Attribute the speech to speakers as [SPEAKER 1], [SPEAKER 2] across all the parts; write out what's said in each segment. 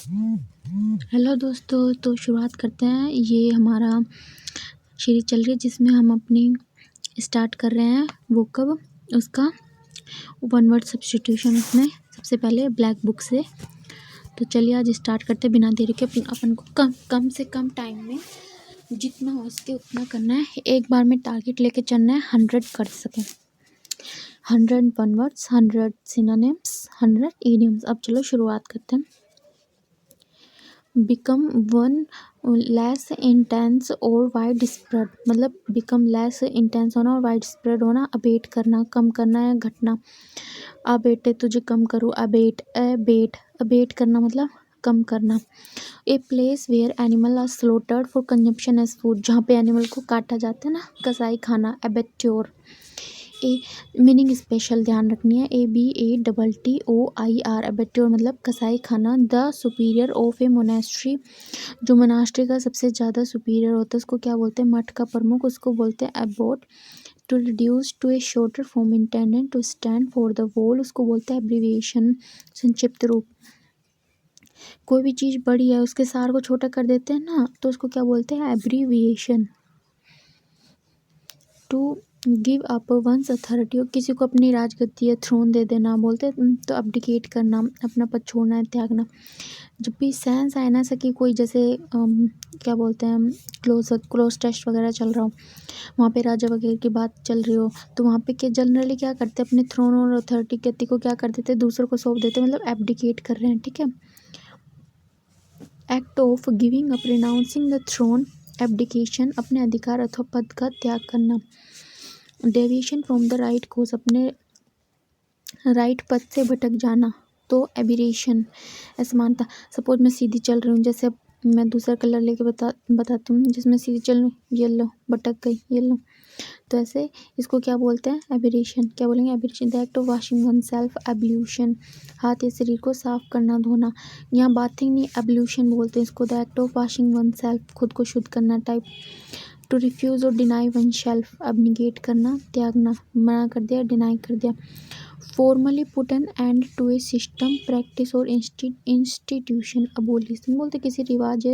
[SPEAKER 1] Hello दोस्तों, तो शुरुआत करते हैं। ये हमारा सीरीज चल रही है जिसमें हम अपनी स्टार्ट कर रहे हैं वो कब उसका वन वर्ड सब्स्टिट्यूशन। उसमें सबसे पहले ब्लैक बुक से। तो चलिए आज स्टार्ट करते हैं बिना देरी के। अपन को कम से कम टाइम में जितना हो सके उतना करना है। एक बार में टारगेट लेके चलना है 100 कर सकें। 100 वन वर्ड्स, 100 सिनोनिम्स, 100 इडियम्स। अब चलो शुरुआत करते हैं। बिकम वन लेस इंटेंस और वाइड स्प्रेड, मतलब बिकम लेस इंटेंस होना और वाइड स्प्रेड होना। अबेट करना, कम करना या घटना। अबेटे तुझे कम करूँ, अबेट अबेट अबेट करना मतलब कम करना। A place where animal are slaughtered for consumption as food, जहाँ पे एनिमल को काटा जाता है ना, कसाई खाना, एबेट्योर। ए मीनिंग स्पेशल ध्यान रखनी है। ABATTOIR एबेट्योर मतलब कसाई खाना। The superior of A monastery, जो मोनास्ट्री का सबसे ज़्यादा सुपीरियर होता है उसको क्या बोलते हैं? मठ का प्रमुख, उसको बोलते हैं abbot. To reduce to a shorter form intended to stand for the whole, उसको बोलते हैं एब्रीविएशन, संक्षिप्त रूप। कोई भी चीज़ बड़ी है उसके सार को छोटा कर देते हैं ना, तो उसको क्या बोलते हैं? Abbreviation. To give up one's authority, किसी को अपनी राजगद्दी या थ्रोन दे देना बोलते हैं, तो अब्डिकेट करना, अपना पद छोड़ना है, त्यागना। जब भी सेंस आए ना सकी कोई, जैसे क्या बोलते हैं, क्लोज टेस्ट वगैरह चल रहा हो, वहाँ पे राजा वगैरह की बात चल रही हो, तो वहाँ पे क्या जनरली क्या करते हैं? अपने थ्रोन और अथॉरिटी गद्दी को क्या कर देते हैं? दूसरों को सौंप देते हैं, मतलब एब्डिकेट कर रहे हैं। ठीक है। Act of giving up, renouncing the throne, abdication, अपने अधिकार अथवा पद का त्याग करना। Deviation from the right course, अपने राइट पथ से भटक जाना, तो एबिरेशन, असमानता। सपोज मैं सीधी चल रही हूँ, जैसे अब मैं दूसरा कलर लेके बताती हूँ, जिसमें सीधी चल रही हूँ, येलो, भटक गई, येलो, तो ऐसे इसको क्या बोलते हैं? एबिरेशन। क्या बोलेंगे? Aberration. The act of washing one self, ablution, हाथ या शरीर को साफ करना, धोना। यहाँ बाथिंग नहीं, एब्ल्यूशन बोलते हैं इसको। The act of washing one self, खुद को शुद्ध करना, टाइप। टू रिफ्यूज़ और डिनाई वन शेल्फ, अबनिगेट करना, त्यागना, मना कर दिया, डिनाई कर दिया। Formally put an end to a system, practice और इंस्टीट्यूशन, अबोलिशन बोलते किसी रिवाज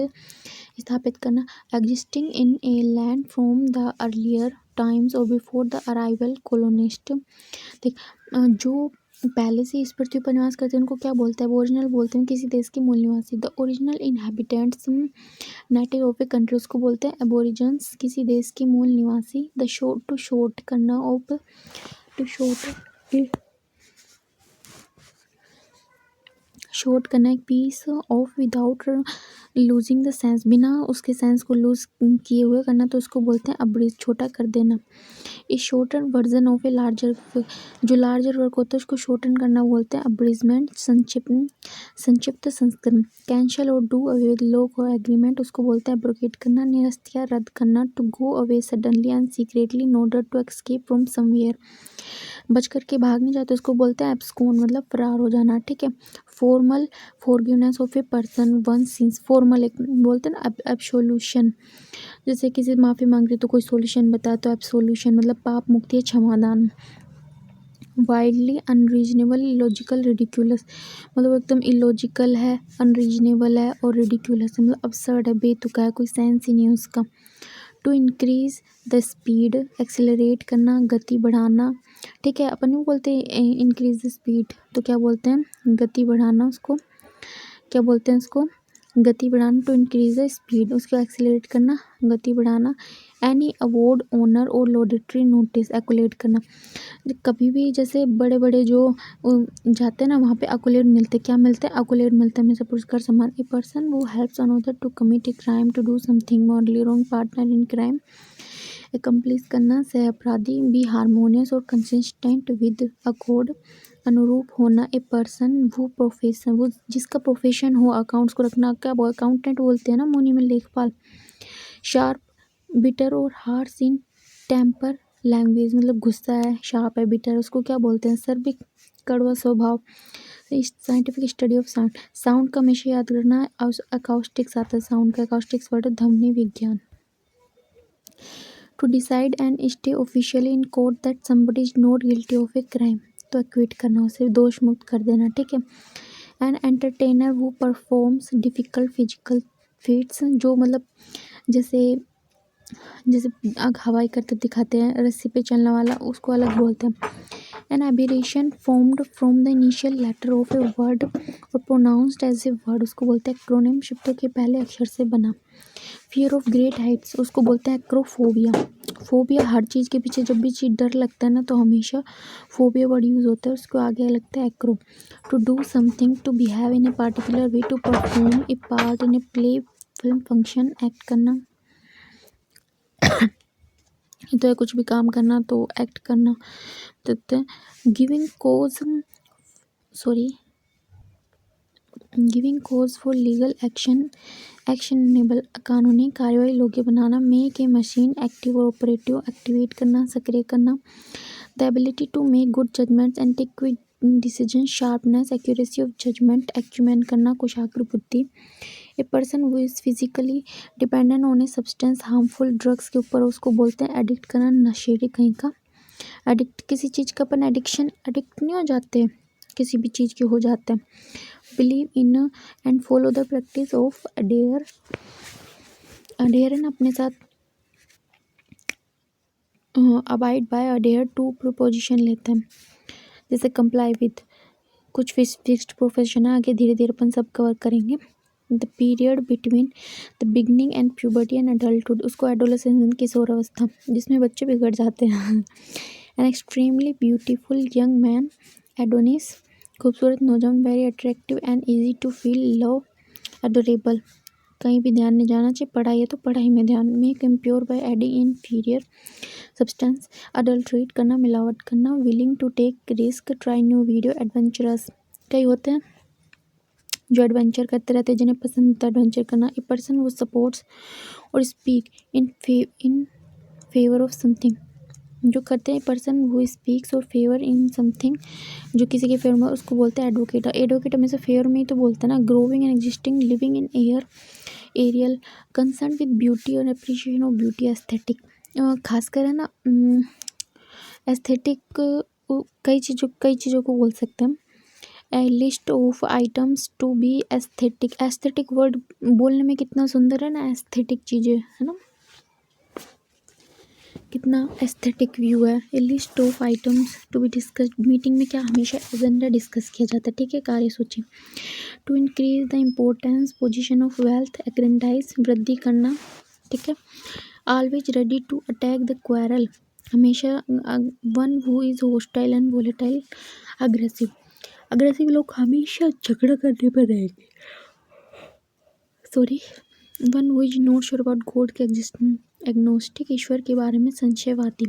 [SPEAKER 1] स्थापित करना। Existing in a land from the earlier times और बिफोर द अराइवल कॉलोनिस्ट। देख, जो पहले से इस पृथ्वी पर निवास करते हैं उनको क्या बोलते हैं? ओरिजिनल बोलते हैं, किसी देश के मूल निवासी। The original inhabitants native of a country, उसको बोलते हैं एबोरिजिन्स, किसी देश के मूल निवासी। द शॉर्ट, टू शॉर्ट करना, ऑफ टू शॉर्ट करना, एक piece of without losing the sense, बिना उसके सेंस को लूज किए हुए करना, तो उसको बोलते हैं अब्रिज, छोटा कर देना। A shorten version of a larger, जो लार्जर वर्क होता है उसको शॉर्टन करना बोलते हैं अब्रिजमेंट, संक्षिप्त संस्करण। कैंसल और डू अवे विद लॉ को एग्रीमेंट, उसको बोलते हैं एब्रोगेट करना, निरस्त या रद्द करना। To go away suddenly and secretly in order to escape from somewhere, बच करके भाग नहीं जाते, उसको बोलते हैं एब्सकॉन, मतलब फरार हो जाना। ठीक है। Formal forgiveness of a person one since, formal एक बोलते हैं ना एब्सोल्यूशन, जैसे किसी माफ़ी मांग रही तो कोई सॉल्यूशन बताया तो एब्सोल्यूशन, मतलब पाप मुक्ति या क्षमादान। वाइल्डली अनरीजनेबल, इलॉजिकल, रिडिक्यूलस, मतलब एकदम इलॉजिकल है, अनरीजनेबल है और रिडिक्यूलस मतलब अब्सर्ड है, बेतुका है, कोई सेंस ही नहीं है उसका। To increase the speed, accelerate करना, गति बढ़ाना। ठीक है। अपन नहीं बोलते इंक्रीज द स्पीड, तो क्या बोलते हैं? गति बढ़ाना, उसको क्या बोलते हैं? उसको गति बढ़ाना। टू इंक्रीज द स्पीड, उसको एक्सेलरेट करना, गति बढ़ाना। एनी अवार्ड, ऑनर और लॉडेटरी नोटिस, एक्युलेट करना। कभी भी जैसे बड़े बड़े जो जाते हैं ना, वहाँ पे एक्युलेट मिलते, क्या मिलते हैं? एक्युलेट मिलते हैं, हमेशा पुरस्कार सम्मान। A person who helps another to commit a crime, to do something morally wrong, partner in crime, accomplice करना, सह अपराधी। बी हारमोनियस और कंसिस्टेंट विद अ कोड, अनुरूप होना। ए पर्सन वो प्रोफेशन, वो जिसका प्रोफेशन हो अकाउंट्स को रखना, क्या वो अकाउंटेंट बोलते हैं ना, मुनि में लेखपाल। शार्प, बिटर और हार्श इन टेम्पर, लैंग्वेज, मतलब गुस्सा है, शार्प है, बिटर, उसको क्या बोलते हैं? सर्बिक, कड़वा स्वभाव। Scientific study of sound, sound का हमेशा याद रखना है। अकाउस्टिक्स आता है साउंड का, अकाउस्टिक्स वर्ड ध्वनि विज्ञान। To decide and stay officially in court that somebody is not guilty of a crime, to acquit करना, उसे दोष मुक्त कर देना। ठीक है। An entertainer who performs difficult physical feats, जो मतलब जैसे जैसे हवाई करतब दिखाते हैं, रस्सी पे चलने वाला, उसको अलग बोलते हैं। An aberration formed from the initial letter of a word और प्रोनाउंस्ड एज ए वर्ड, उसको बोलते हैं एक्रोनिम, शब्दों के पहले अक्षर से बना। फियर ऑफ ग्रेट हाइट्स, उसको बोलते हैं एक्रोफोबिया। फोबिया हर चीज़ के पीछे जब भी चीज़ डर लगता है ना, तो हमेशा फोबिया वर्ड यूज़ होता है, उसको आगे लगता है acro. To do something, to behave in a particular way, to perform a part in a play, film, function, act करना। ये तो है कुछ भी काम करना, तो एक्ट करना। तो giving cause giving cause for legal action, action enable, कानूनी कार्रवाई योग्य बनाना। मेक ए मशीन एक्टिव और ऑपरेटिव, एक्टिवेट करना, सक्रिय करना। The ability to make good judgements and take quick decision, sharpness, accuracy of judgement, acumen करना, कुशाग्र बुद्धि। A person who is physically dependent on a substance, harmful drugs के ऊपर, उसको बोलते हैं एडिक्ट करना, नशेड़ी कहीं का। एडिक्ट, किसी चीज़ का अपन एडिक्ट नहीं हो जाते, किसी भी चीज़ के हो जाते हैं। Believe in and follow the practice of adhere अपने साथ abide by, adhere to proposition लेते हैं, जैसे कंप्लाई विद, कुछ फिक्स्ड प्रोफेशन है, आगे धीरे धीरे अपन सब कवर करेंगे। The period between the beginning and puberty and adulthood, उसको एडोलेसेंस, किशोरावस्था, जिसमें बच्चे बिगड़ जाते हैं। An extremely beautiful young man, Adonis, खूबसूरत नौजवान, very attractive and easy to feel love, adorable, कहीं भी ध्यान नहीं जाना चाहिए, पढ़ाई है तो पढ़ाई में ध्यान। Make impure by adding inferior substance, adulterate करना, मिलावट करना। Willing to take risk, try new video, adventurous, कई होते हैं जो एडवेंचर करते रहते हैं, जिन्हें पसंद होता है एडवेंचर करना। ए पर्सन वो सपोर्ट्स और speak in favour of something, जो करते हैं पर्सन वो स्पीक्स और फेवर इन समथिंग, जो किसी के फेवर में, उसको बोलते हैं एडवोकेट। एडवोकेट हमेशा फेवर में ही तो बोलते हैं ना। Growing and existing, living in air, aerial, concern with beauty और एप्रिशिएशन ऑफ ब्यूटी, एस्थेटिक, खासकर है ना एस्थेटिक, कई चीज़ों को बोल सकते हैं हम। A list of items to be aesthetic, aesthetic word बोलने में कितना सुंदर है ना, एस्थेटिक चीज़ें है ना, कितना एस्थेटिक व्यू है। A list of items to be discussed, meeting में क्या हमेशा एजेंडा डिस्कस किया जाता है, ठीक है, कार्यसूची। To increase the importance position of wealth, aggrandise, वृद्धि करना, ठीक है। Always ready to attack the quarrel, हमेशा। One who is hostile and volatile, aggressive, aggressive लोग हमेशा झगड़ा करने पर रहेंगे। One who is not sure about God के एग्जिस्टेंस, एग्नोस्टिक, ईश्वर के बारे में संशयवादी।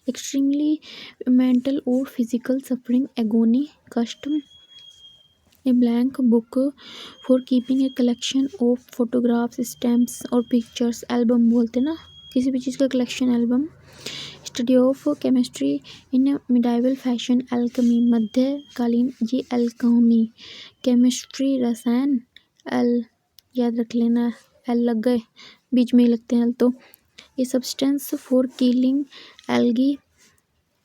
[SPEAKER 1] एक्सट्रीमली मेंटल और फिजिकल सफरिंग, एगोनी, कष्ट। A blank book for keeping a collection of photographs, stamps और पिक्चर्स, एल्बम बोलते ना, किसी भी चीज़ का collection, album. Study of chemistry in medieval fashion, alchemy, मध्यकालीन, ये एल्कमी, केमिस्ट्री, रसायन, एल याद रख लेना, एल लग गए बीच में ही लगते हैं एल तो। ये substance for killing algae,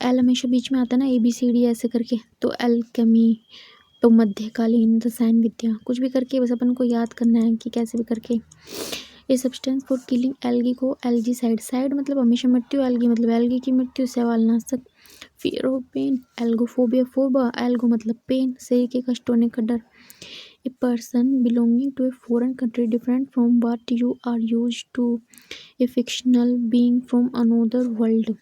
[SPEAKER 1] L हमेशा बीच में आता है ना, ABCD ऐसे करके, तो एल्केमी, तो मध्यकालीन, रसायन विद्या, कुछ भी करके बस अपन को याद करना है कि कैसे भी करके। ये सब्सटेंस फॉर किलिंग एल्गी को एल्जीसाइड, साइड मतलब हमेशा मृत्यु, एल्गी मतलब एल्गी की मृत्यु, शैवालनाशक। Fear of pain, algophobia, phobia, algo मतलब पेन, शरीर के कष्ट होने का डर। A person belonging to a foreign country different from what you are used to, a fictional being from another world,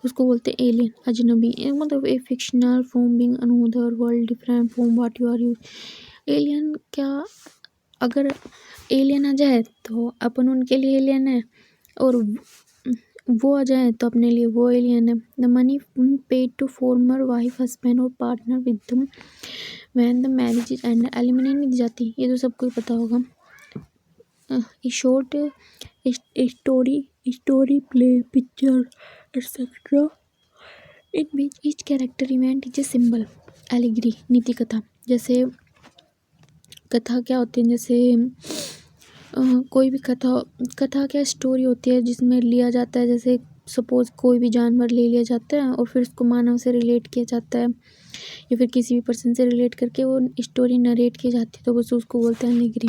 [SPEAKER 1] उसको बोलते हैं एलियन, अजनबी, मतलब a fictional from being another world different from what you are use. Alien क्या, अगर alien आ जाए तो अपन उनके लिए एलियन है, और वो आ जाए तो अपने लिए वो एलियन है। The money paid to former wife, husband और partner with them when the marriage is end, alimony नहीं दी जाती, ये तो सबको ही पता होगा। Short story play, picture etcetera in which each character event is a symbol, allegory, नीति कथा, जैसे कथा क्या होती है, जैसे कोई भी कथा क्या स्टोरी होती है जिसमें लिया जाता है, जैसे सपोज़ कोई भी जानवर ले लिया जाता है और फिर उसको मानव से रिलेट किया जाता है या फिर किसी भी पर्सन से रिलेट करके वो स्टोरी नरेट की जाती है, तो बस उसको बोलते हैं allegory.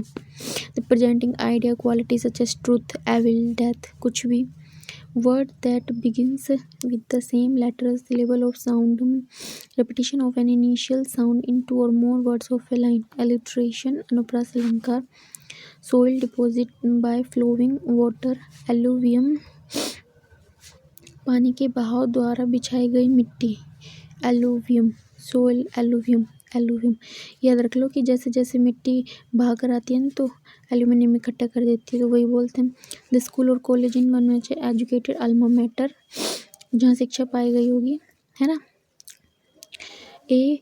[SPEAKER 1] The presenting idea quality such as truth, evil, death, कुछ भी। Word that begins with the same letter, syllable of sound, repetition of an initial sound in two or more words of a line, alliteration, अनुप्रास अलंकार, soil deposit by flowing water, alluvium, पानी के बहाव द्वारा बिछाई गई मिट्टी, alluvium, soil, alluvium, alluvium। याद रख लो कि जैसे जैसे मिट्टी बहा कर आती है ना तो एल्यूमिनियम इकट्ठा कर देती है, तो वही बोलते हैं। द स्कूल और college in one which educated alma mater, जहाँ शिक्षा पाई गई होगी, है ना। ए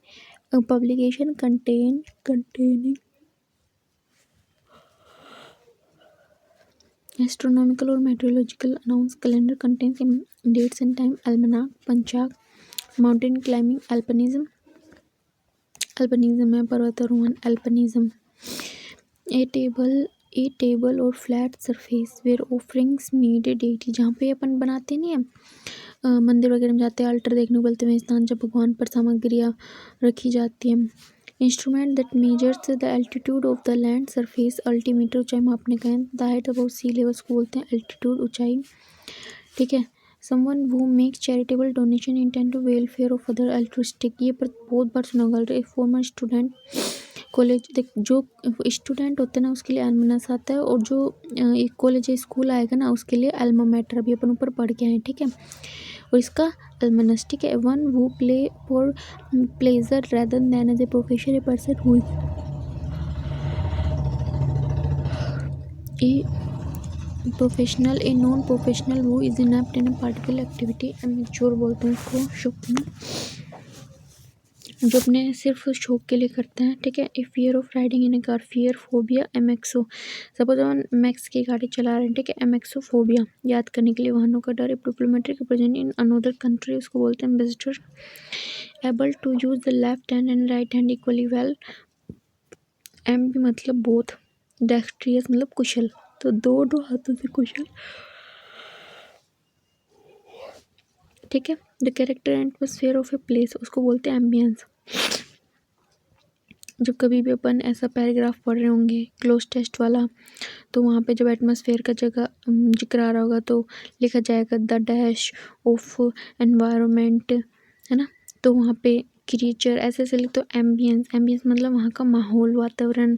[SPEAKER 1] पब्लिकेशन कंटेनिंग एस्ट्रोनॉमिकल और meteorological announce calendar contains dates and time, almanac, panchang, mountain climbing, alpinism, alpinism है पर्वतारोहण, अल्पिनिज्म। ए टेबल और flat surface where offerings made deity, जहाँ पे अपन बनाते नहीं है मंदिर वगैरह में जाते हैं अल्टर देखने को बोलते हैं, स्थान जब भगवान पर सामग्रियाँ रखी जाती हैं। Instrument that measures the altitude of the land surface, altimeter ऊंचाई मापने का है। The height about sea level को बोलते हैं एल्टीट्यूड, ऊंचाई, ठीक है। Someone who make charitable donation intend to welfare of other altruistic, ये पर बहुत बार सुना होगा। फॉर्मर स्टूडेंट कॉलेज, देख जो स्टूडेंट होते हैं ना उसके लिए अल्मनस आता है, और जो एक कॉलेज या स्कूल आएगा ना उसके लिए अल्मा मैटर, अभी अपन ऊपर पढ़ के आए, ठीक है। और इसका अल्मनस, ठीक है। One who play for pleasure rather than as a profession, a person who a professional, a non professional who is inept in a particular activity, amateur बोलते हैं इसको, शौक में जो अपने सिर्फ शौक के लिए करते हैं, ठीक है। A fear of riding in a car, fear, phobia, amaxo, suppose हम मैक्स की गाड़ी चला रहे हैं, ठीक है, एमेक्सो फोबिया, याद करने के लिए वाहनों का डर। Diplomatic present in another country, उसको बोलते हैं ambassador. Able to use the left hand and right hand equally well, एम भी मतलब बोथ, डेक्स्ट्रियस मतलब कुशल, तो दोनों हाथों से कुशल, ठीक है। The character and atmosphere of a place, उसको बोलते हैं एम्बियंस। जब कभी भी अपन ऐसा पैराग्राफ पढ़ रहे होंगे क्लोज टेस्ट वाला, तो वहाँ पे जब एटमॉस्फेयर का जगह जिक्र आ रहा होगा तो लिखा जाएगा द डैश ऑफ एनवायरनमेंट, है ना। तो वहाँ पे क्रिएचर ऐसे ऐसे लिख, तो एम्बियंस, एम्बियंस मतलब वहाँ का माहौल, वातावरण,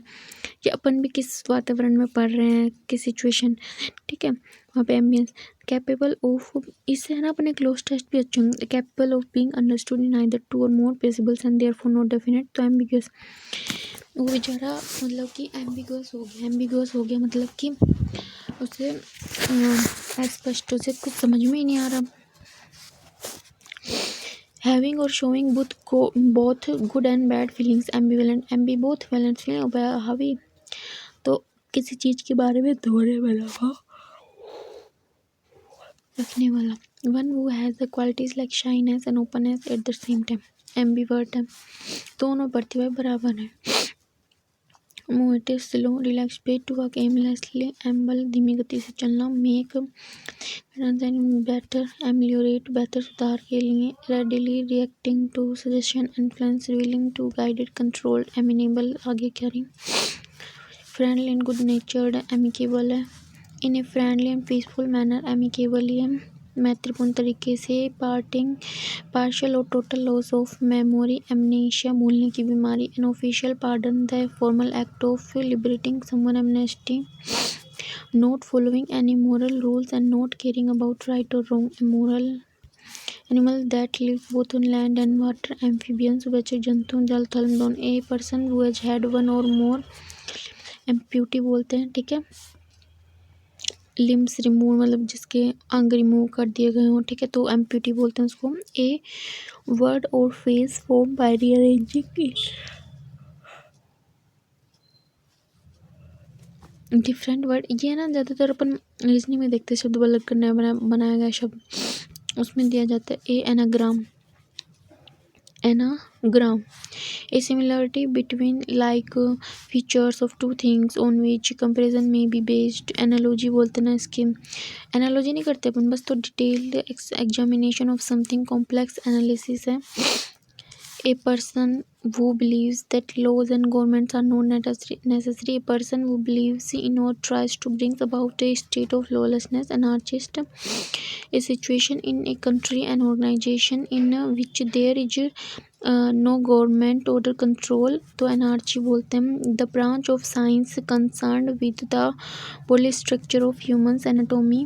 [SPEAKER 1] या अपन भी किस वातावरण में पढ़ रहे हैं, किस सिचुएशन, ठीक है, वहाँ पे एम्बियंस। कैपेबल ऑफ, इससे है ना अपने क्लोज टेस्ट भी अच्छे होंगे। Capable of being understood in either two और more possibles and therefore not definite, तो एम्बिगुअस, वो बेचारा मतलब कि एम्बिगुअस हो गया मतलब कि उसे अस्पष्ट, उसे कुछ समझ में ही नहीं आ रहा। हैविंग और showing both good and bad feelings, ambivalent, ambi both valent feeling, हावी तो किसी चीज़ के बारे में दोहरे वाला भाव रखने वाला। One who has the qualities like shyness and openness at the same time, ambivert है, दोनों प्रतिभा बराबर है। Motive slow, relax, paid to work aimlessly, amble धीमी गति से चलना, मेक बेटर, एमलियोरेट बेहतर सुधार के लिए, readily reacting to suggestion, influence, willing to guided, control, amenable आगे carry, friendly and good natured, amicable है, in a friendly and peaceful manner, amicably है, मैत्रीपूर्ण तरीके से, पार्शियल और total loss of memory, amnesia भूलने की बीमारी, an official pardon, the formal act of liberating someone, amnesty, not following any moral rules and not caring about right और wrong, moral animal that live both on land and water, amphibians उभयचर जंतु, जल थल में दोनों, ए person who has had one और मोर, amputee बोलते हैं, ठीक है। लिम्स रिमूव मतलब जिसके अंग रिमूव कर दिए गए हों, ठीक है, तो एम्प्यूटी बोलते हैं उसको। ए वर्ड और face form by rearranging different word, ये ना ज़्यादातर अपन रीजनिंग में देखते हैं, शब्द अलग करने बनाया गया शब्द उसमें दिया जाता है। A anagram, anagram, a similarity between features of two things on which comparison में बी बेस्ड। एनालॉजी बोलते ना इसके, एनालॉजी नहीं करते अपन बस, तो detailed examination of something, complex analysis है। A person who believes that laws and governments are not necessary, a person who believes in or tries to bring about a state of lawlessness, anarchist, a situation in a country, an organization in which there is no government order control, तो anarchy बोलते हैं। The branch of science concerned with the body structure of humans anatomy,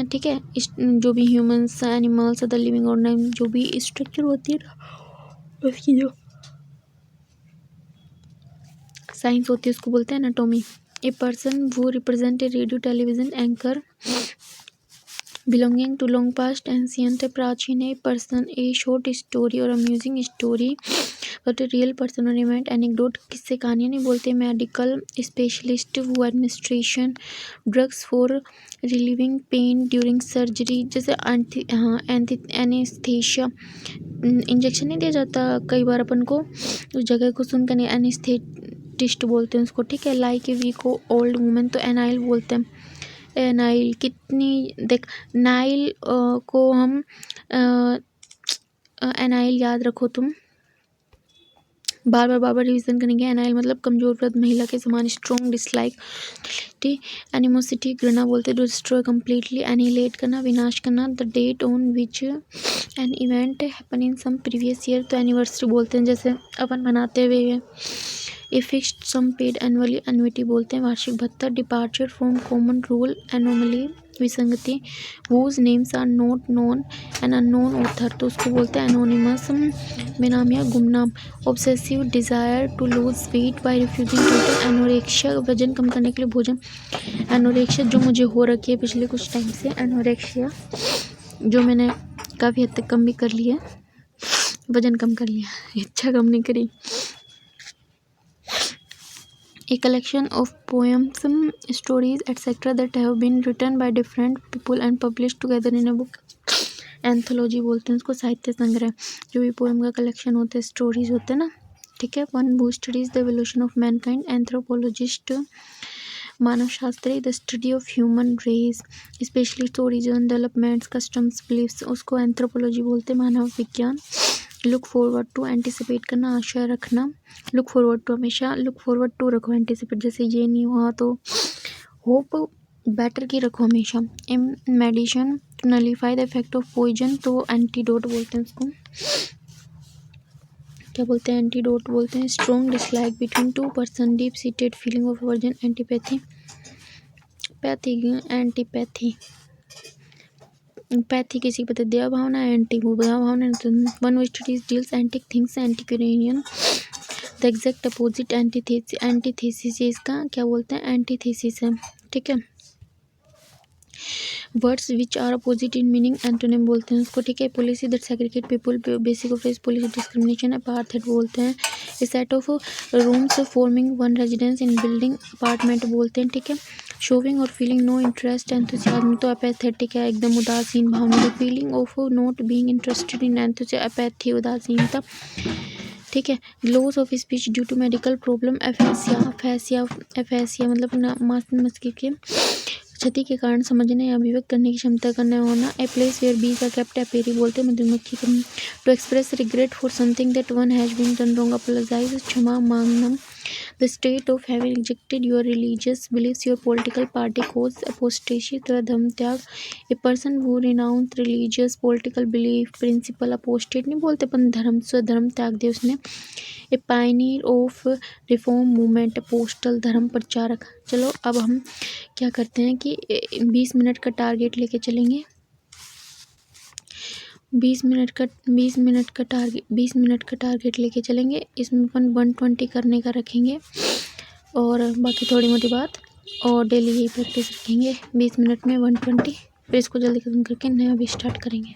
[SPEAKER 1] ठीक है, जो भी humans, animals, other living organism, जो भी structure होती है ना उसकी जो साइंस होती है उसको बोलते हैं anatomy. A person who represent a radio television anchor belonging to long past ancient, प्राचीन। A person a short story और amusing story but a real person और इवेंट, एनेक्डोट, किससे कहानियाँ नहीं बोलते। Medical specialist who administration drugs for relieving pain during surgery, जैसे anaesthesia, injection नहीं दिया जाता कई बार अपन को उस जगह को सुनकर, नहीं, एनेस्थेटिस्ट बोलते हैं उसको, ठीक है। Like a weak old women, तो एनाइल बोलते हैं। एनाइल कितनी देख, नाइल को हम एनाइल याद रखो तुम, बार बार रिवीजन करेंगे। एनाइल मतलब कमजोर वृद्ध महिला के समान, स्ट्रॉन्ग, डिसलाइक, एनिमोसिटी, घृणा बोलते, डिस्ट्रॉय कंप्लीटली, एनिलेट करना, विनाश करना। The date on which an event happen in some previous year, तो एनिवर्सरी बोलते हैं, जैसे अपन मनाते हुए। A fixed sum paid annually, annuity बोलते हैं, वार्षिक भत्ता। Departure from common rule, anomaly, विसंगति। Whose names are not known, an unknown author, तो उसको बोलते हैं एनोनिमस, बेनाम या गुमनाम। Obsessive desire to lose weight by refusing to, anorexia, वजन कम करने के लिए भोजन। एनोरेक्शिया जो मुझे हो रखी है पिछले कुछ टाइम से, एनोरेक्शिया जो मैंने काफ़ी हद तक कम भी कर लिया, वजन कम कर लिया, इच्छा कम नहीं करी। A collection of poems, stories, etc. that have been written by different people and published together in a book. Anthology बोलते हैं उसको, साहित्य संग्रह, जो भी पोएम का कलेक्शन होता है, स्टोरीज होते हैं ना, ठीक है। One who studies the evolution of mankind, anthropologist, मानव शास्त्री, the study of human race, specialist, origin, developments, customs, beliefs, उसको एंथ्रोपोलॉजी बोलते हैं, मानव विज्ञान। लुक फॉरवर्ड टू, एंटिसिपेट करना, आशा रखना। लुक फॉरवर्ड टू, हमेशा लुक फॉरवर्ड टू रखो, एंटिसिपेट जैसे ये नहीं हुआ तो होप बेटर की रखो हमेशा। Medicine, to nullify the effect of poison, तो एंटीडोट बोलते हैं उसको, क्या बोलते हैं, एंटीडोट बोलते हैं। Strong dislike between two person, deep seated feeling of aversion, antipathy, antipathy, pathy किसी पता दया भावना, एंटी वो दया भावना। One who studies deals antique things, antiquarian, the exact opposite, antithesis, इसका क्या बोलते हैं, एंटीथेसिस है, ठीक है। Words which are opposite in meaning, antonym बोलते हैं उसको, ठीक है। Policy that segregate people, basic of race, policy discrimination, apartheid बोलते हैं। A set of rooms forming one residence in building, apartment बोलते हैं, ठीक है। शोविंग और फीलिंग नो इंटरेस्ट, एंथुसियाज्म, तो अपैथेटिक है, एकदम उदासीन भावना। Feeling of not being interested in, enthusiasm, apathy, उदासीनता, ठीक है। Loss of speech due to medical problem, aphasia मतलब मस्तिष्क के क्षति के कारण समझने या अभिव्यक्त करने की क्षमता का न होना। A place where bees are kept, apiary बोलते हैं, मधुमक्खी का। To express regret for something that one has been done wrong, apologise, क्षमा मांगना। The state of having rejected your religious beliefs, your political party cause, apostasy, तो धर्म त्याग। A person who renounce religious political belief principle, apostate नहीं बोलते अपन, धर्म स्वधर्म त्याग दिया उसने। A pioneer of reform movement, apostle, धर्म प्रचारक। चलो अब हम क्या करते हैं कि 20 मिनट का टारगेट लेके चलेंगे, 20 मिनट का टारगेट लेके चलेंगे। इसमें अपन 120 करने का रखेंगे और बाकी थोड़ी मोटी बात, और डेली यही प्रैक्टिस रखेंगे 20 मिनट में 120। फिर इसको जल्दी खत्म करके नया भी स्टार्ट करेंगे।